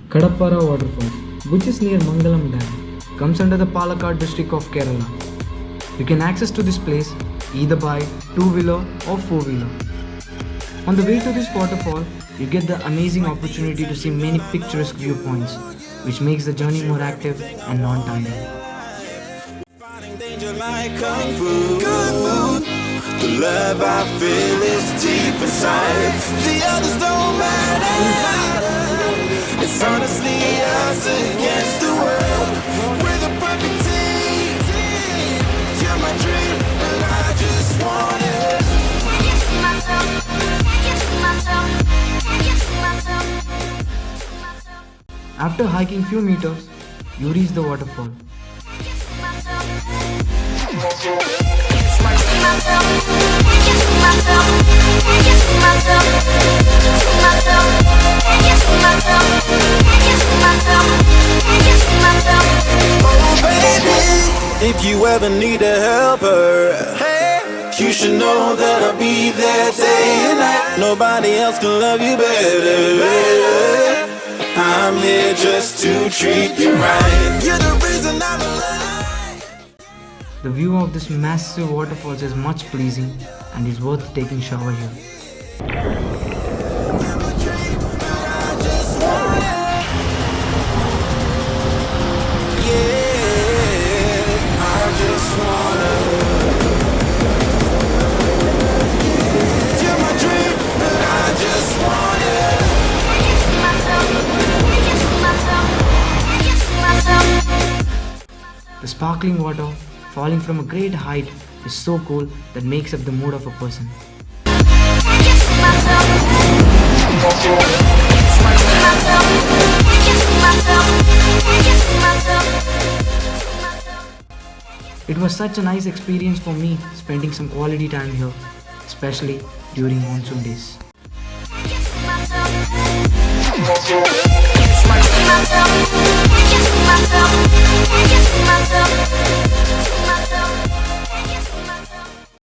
Kadappara waterfall, which is near Mangalam Dam, comes under the Palakkad district of Kerala. You can access to this place either by two-wheeler or four-wheeler. On the way to this waterfall, you get the amazing opportunity to see many picturesque viewpoints, which makes the journey more active and non-tiring. The love I feel is deep inside. The others don't matter. It's honestly us against the world. We're the perfect team. You're my dream, and I just want it. Can't get to myself. Can't get to myself. Can't get to myself. After hiking few meters, you reach the waterfall. If you ever need a helper, you should know that I'll be there day and night. Nobody else can love you better. I'm here just to treat you right. You're the reason I'm alive. The view of this massive waterfalls is much pleasing and is worth taking shower here. The sparkling water falling from a great height is so cool that makes up the mood of a person. It was such a nice experience for me spending some quality time here, especially during monsoon days.